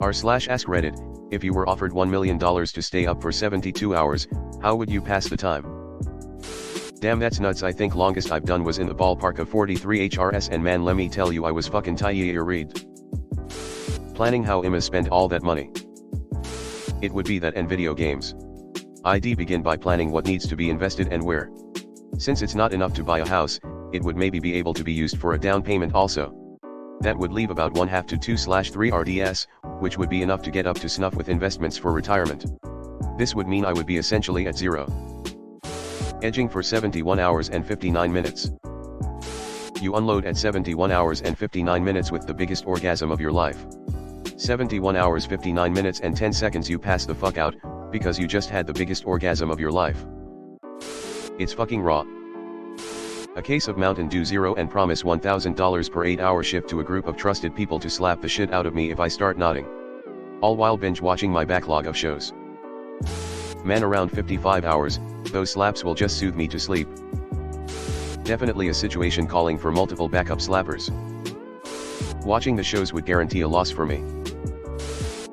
r/AskReddit, if you were offered $1 million to stay up for 72 hours, how would you pass the time? Damn, that's nuts. I think longest I've done was in the ballpark of 43 HRS, and man, let me tell you, I was fucking tired. Planning how I'ma spend all that money. It would be that and video games. I'd begin by planning what needs to be invested and where. Since it's not enough to buy a house, it would maybe be able to be used for a down payment also. That would leave about 1/2 to 2/3 RDS, which would be enough to get up to snuff with investments for retirement. This would mean I would be essentially at zero. Edging for 71 hours and 59 minutes. You unload at 71 hours and 59 minutes with the biggest orgasm of your life. 71 hours 59 minutes and 10 seconds you pass the fuck out, because you just had the biggest orgasm of your life. It's fucking raw. A case of Mountain Dew Zero and promise $1,000 per 8-hour shift to a group of trusted people to slap the shit out of me if I start nodding. All while binge watching my backlog of shows. Man, around 55 hours, those slaps will just soothe me to sleep. Definitely a situation calling for multiple backup slappers. Watching the shows would guarantee a loss for me.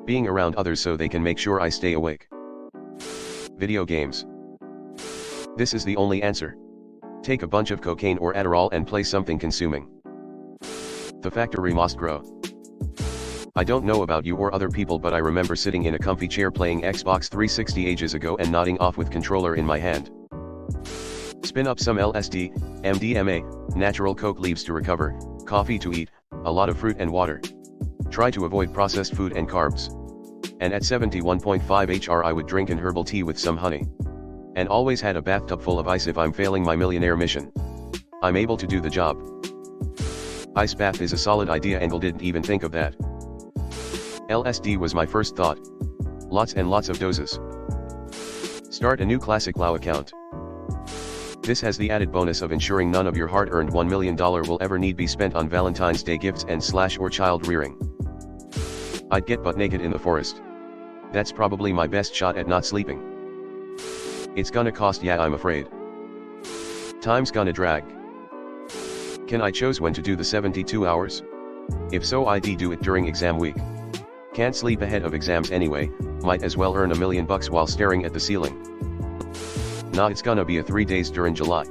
Being around others so they can make sure I stay awake. Video games. This is the only answer. Take a bunch of cocaine or Adderall and play something consuming. The factory must grow. I don't know about you or other people, but I remember sitting in a comfy chair playing Xbox 360 ages ago and nodding off with controller in my hand. Spin up some LSD, MDMA, natural coke leaves to recover, coffee to eat, a lot of fruit and water. Try to avoid processed food and carbs. And at 71.5 HR I would drink an herbal tea with some honey. And always had a bathtub full of ice if I'm failing my millionaire mission. I'm able to do the job. Ice bath is a solid idea, and didn't even think of that. LSD was my first thought. Lots and lots of doses. Start a new Classic Lao account. This has the added bonus of ensuring none of your hard-earned $1 million will ever need be spent on Valentine's Day gifts and / or child rearing. I'd get butt naked in the forest. That's probably my best shot at not sleeping. It's gonna cost, yeah, I'm afraid. Time's gonna drag. Can I choose when to do the 72 hours? If so, I'd do it during exam week. Can't sleep ahead of exams anyway, might as well earn $1 million while staring at the ceiling. Nah, it's gonna be a 3 days during July.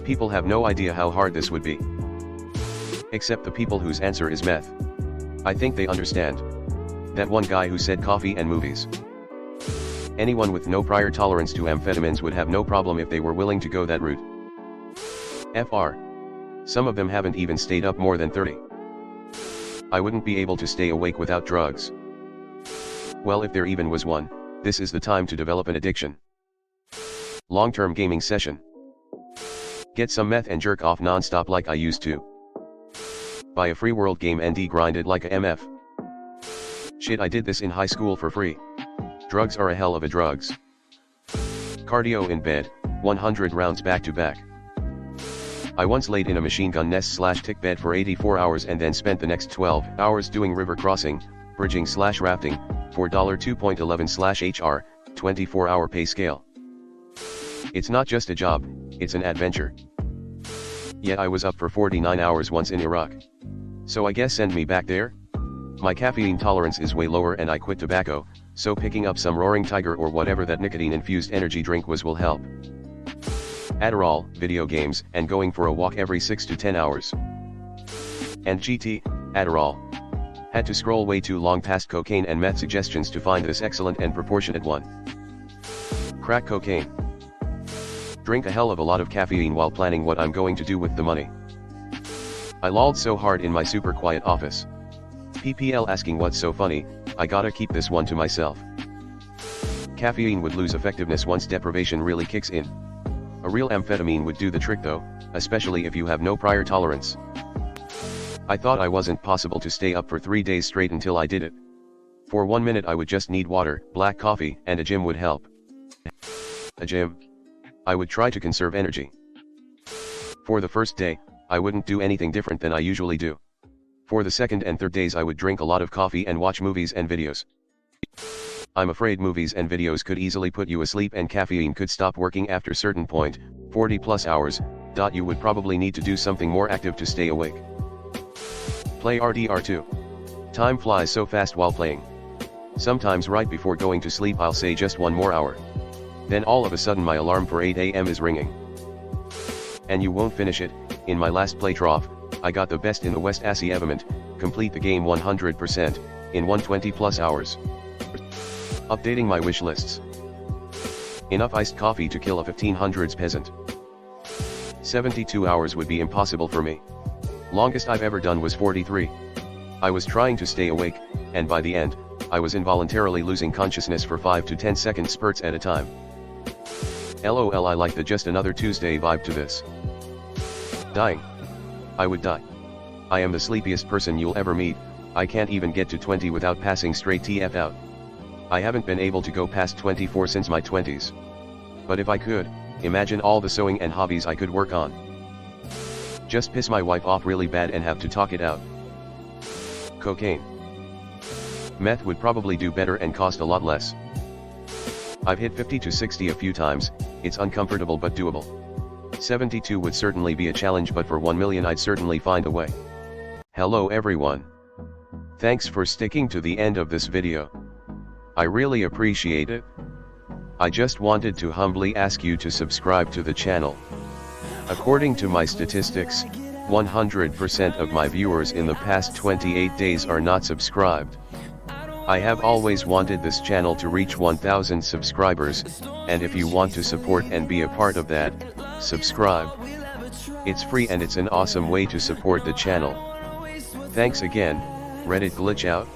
People have no idea how hard this would be. Except the people whose answer is meth. I think they understand. That one guy who said coffee and movies. Anyone with no prior tolerance to amphetamines would have no problem if they were willing to go that route. FR. Some of them haven't even stayed up more than 30. I wouldn't be able to stay awake without drugs. Well, if there even was one, this is the time to develop an addiction. Long-term gaming session. Get some meth and jerk off non-stop like I used to. Buy a free world game and grind it like a MF. Shit, I did this in high school for free. Drugs are a hell of a drugs. Cardio in bed, 100 rounds back to back. I once laid in a machine gun nest / tick bed for 84 hours and then spent the next 12 hours doing river crossing, bridging / rafting, for $2.11/HR, 24-hour pay scale. It's not just a job, it's an adventure. Yeah, I was up for 49 hours once in Iraq. So I guess send me back there? My caffeine tolerance is way lower and I quit tobacco, so picking up some Roaring Tiger or whatever that nicotine-infused energy drink was will help. Adderall, video games, and going for a walk every 6 to 10 hours. And GT, Adderall. Had to scroll way too long past cocaine and meth suggestions to find this excellent and proportionate one. Crack cocaine. Drink a hell of a lot of caffeine while planning what I'm going to do with the money. I lolled so hard in my super quiet office. PPL asking what's so funny, I gotta keep this one to myself. Caffeine would lose effectiveness once deprivation really kicks in. A real amphetamine would do the trick though, especially if you have no prior tolerance. I thought I wasn't possible to stay up for 3 days straight until I did it. For 1 minute I would just need water, black coffee, and a gym would help. A gym? I would try to conserve energy. For the first day, I wouldn't do anything different than I usually do. For the second and third days I would drink a lot of coffee and watch movies and videos. I'm afraid movies and videos could easily put you asleep and caffeine could stop working after certain point, 40 plus hours. You would probably need to do something more active to stay awake. Play RDR2. Time flies so fast while playing. Sometimes right before going to sleep I'll say just one more hour. Then all of a sudden my alarm for 8 AM is ringing. And you won't finish it. In my last playthrough, I got the best in the West Assy event, complete the game 100%, in 120 plus hours. Updating my wish lists. Enough iced coffee to kill a 1500s peasant. 72 hours would be impossible for me. Longest I've ever done was 43. I was trying to stay awake, and by the end, I was involuntarily losing consciousness for 5 to 10 second spurts at a time. LOL, I like the just another Tuesday vibe to this. Dying. I would die. I am the sleepiest person you'll ever meet. I can't even get to 20 without passing straight TF out. I haven't been able to go past 24 since my 20s. But if I could, imagine all the sewing and hobbies I could work on. Just piss my wife off really bad and have to talk it out. Cocaine. Meth would probably do better and cost a lot less. I've hit 50 to 60 a few times, it's uncomfortable but doable. 72 would certainly be a challenge, but for 1 million I'd certainly find a way. Hello everyone. Thanks for sticking to the end of this video. I really appreciate it. I just wanted to humbly ask you to subscribe to the channel. According to my statistics, 100% of my viewers in the past 28 days are not subscribed. I have always wanted this channel to reach 1000 subscribers, and if you want to support and be a part of that, subscribe. It's free and it's an awesome way to support the channel. Thanks again. Reddit glitch out.